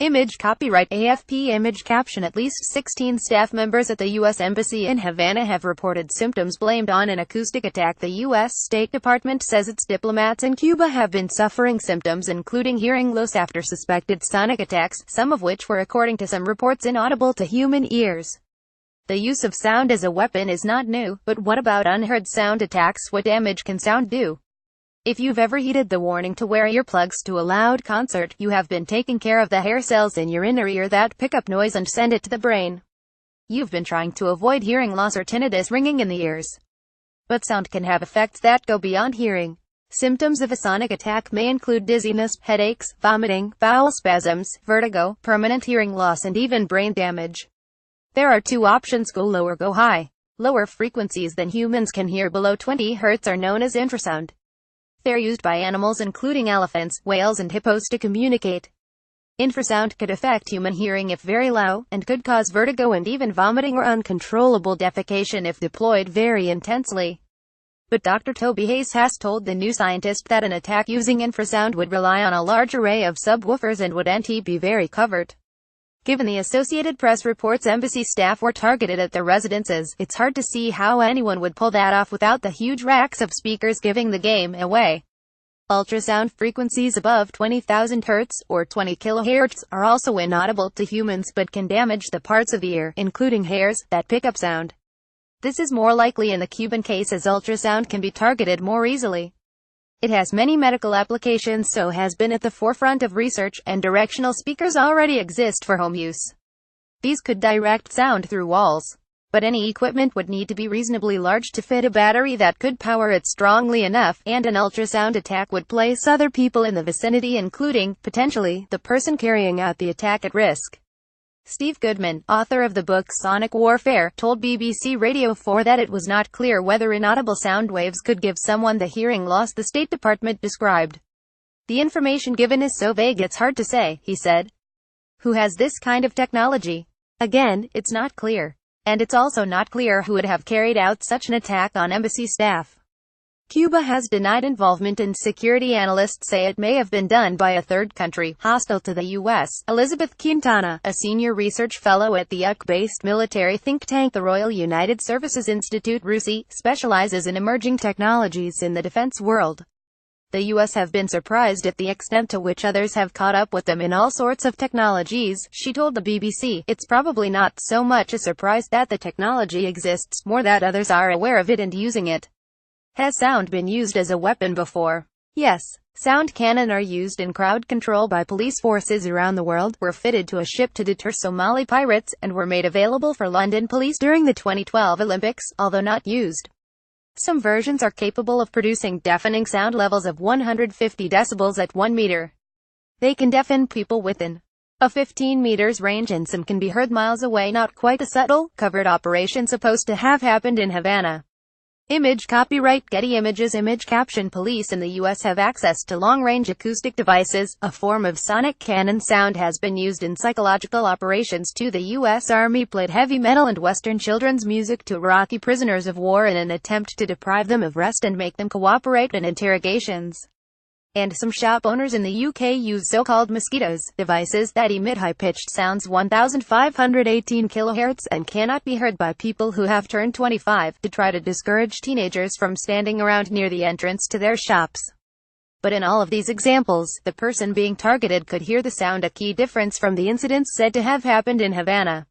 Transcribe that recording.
Image copyright AFP image caption. At least 16 staff members at the U.S. Embassy in Havana have reported symptoms blamed on an acoustic attack. The U.S. State Department says its diplomats in Cuba have been suffering symptoms including hearing loss after suspected sonic attacks, some of which were, according to some reports, inaudible to human ears. The use of sound as a weapon is not new, but what about unheard sound attacks? What damage can sound do? If you've ever heeded the warning to wear earplugs to a loud concert, you have been taking care of the hair cells in your inner ear that pick up noise and send it to the brain. You've been trying to avoid hearing loss or tinnitus, ringing in the ears. But sound can have effects that go beyond hearing. Symptoms of a sonic attack may include dizziness, headaches, vomiting, bowel spasms, vertigo, permanent hearing loss, and even brain damage. There are two options: go low or go high. Lower frequencies than humans can hear, below 20 Hz, are known as infrasound. They're used by animals including elephants, whales, and hippos to communicate. Infrasound could affect human hearing if very low, and could cause vertigo and even vomiting or uncontrollable defecation if deployed very intensely. But Dr. Toby Hayes has told The New Scientist that an attack using infrasound would rely on a large array of subwoofers and would be very covert. Given the Associated Press reports embassy staff were targeted at their residences, it's hard to see how anyone would pull that off without the huge racks of speakers giving the game away. Ultrasound frequencies above 20,000 Hz, or 20 kHz, are also inaudible to humans but can damage the parts of the ear, including hairs, that pick up sound. This is more likely in the Cuban case, as ultrasound can be targeted more easily. It has many medical applications, so has been at the forefront of research, and directional speakers already exist for home use. These could direct sound through walls. But any equipment would need to be reasonably large to fit a battery that could power it strongly enough, and an ultrasound attack would place other people in the vicinity, including, potentially, the person carrying out the attack, at risk. Steve Goodman, author of the book Sonic Warfare, told BBC Radio 4 that it was not clear whether inaudible sound waves could give someone the hearing loss the State Department described. "The information given is so vague it's hard to say," he said. "Who has this kind of technology? Again, it's not clear. And it's also not clear who would have carried out such an attack on embassy staff." Cuba has denied involvement, and security analysts say it may have been done by a third country, hostile to the U.S. Elizabeth Quintana, a senior research fellow at the UK-based military think tank the Royal United Services Institute (RUSI), specializes in emerging technologies in the defense world. The U.S. have been surprised at the extent to which others have caught up with them in all sorts of technologies, she told the BBC. "It's probably not so much a surprise that the technology exists, more that others are aware of it and using it." Has sound been used as a weapon before? Yes. Sound cannon are used in crowd control by police forces around the world, were fitted to a ship to deter Somali pirates, and were made available for London police during the 2012 Olympics, although not used. Some versions are capable of producing deafening sound levels of 150 decibels at 1 meter. They can deafen people within a 15 meters range, and some can be heard miles away. Not quite a subtle, covert operation supposed to have happened in Havana. Image copyright Getty Images. Image caption. Police in the U.S. have access to long-range acoustic devices. A form of sonic cannon sound has been used in psychological operations too. The U.S. Army played heavy metal and Western children's music to Iraqi prisoners of war in an attempt to deprive them of rest and make them cooperate in interrogations. And some shop owners in the UK use so-called mosquitoes, devices that emit high-pitched sounds 1518 kHz and cannot be heard by people who have turned 25, to try to discourage teenagers from standing around near the entrance to their shops. But in all of these examples, the person being targeted could hear the sound, a key difference from the incidents said to have happened in Havana.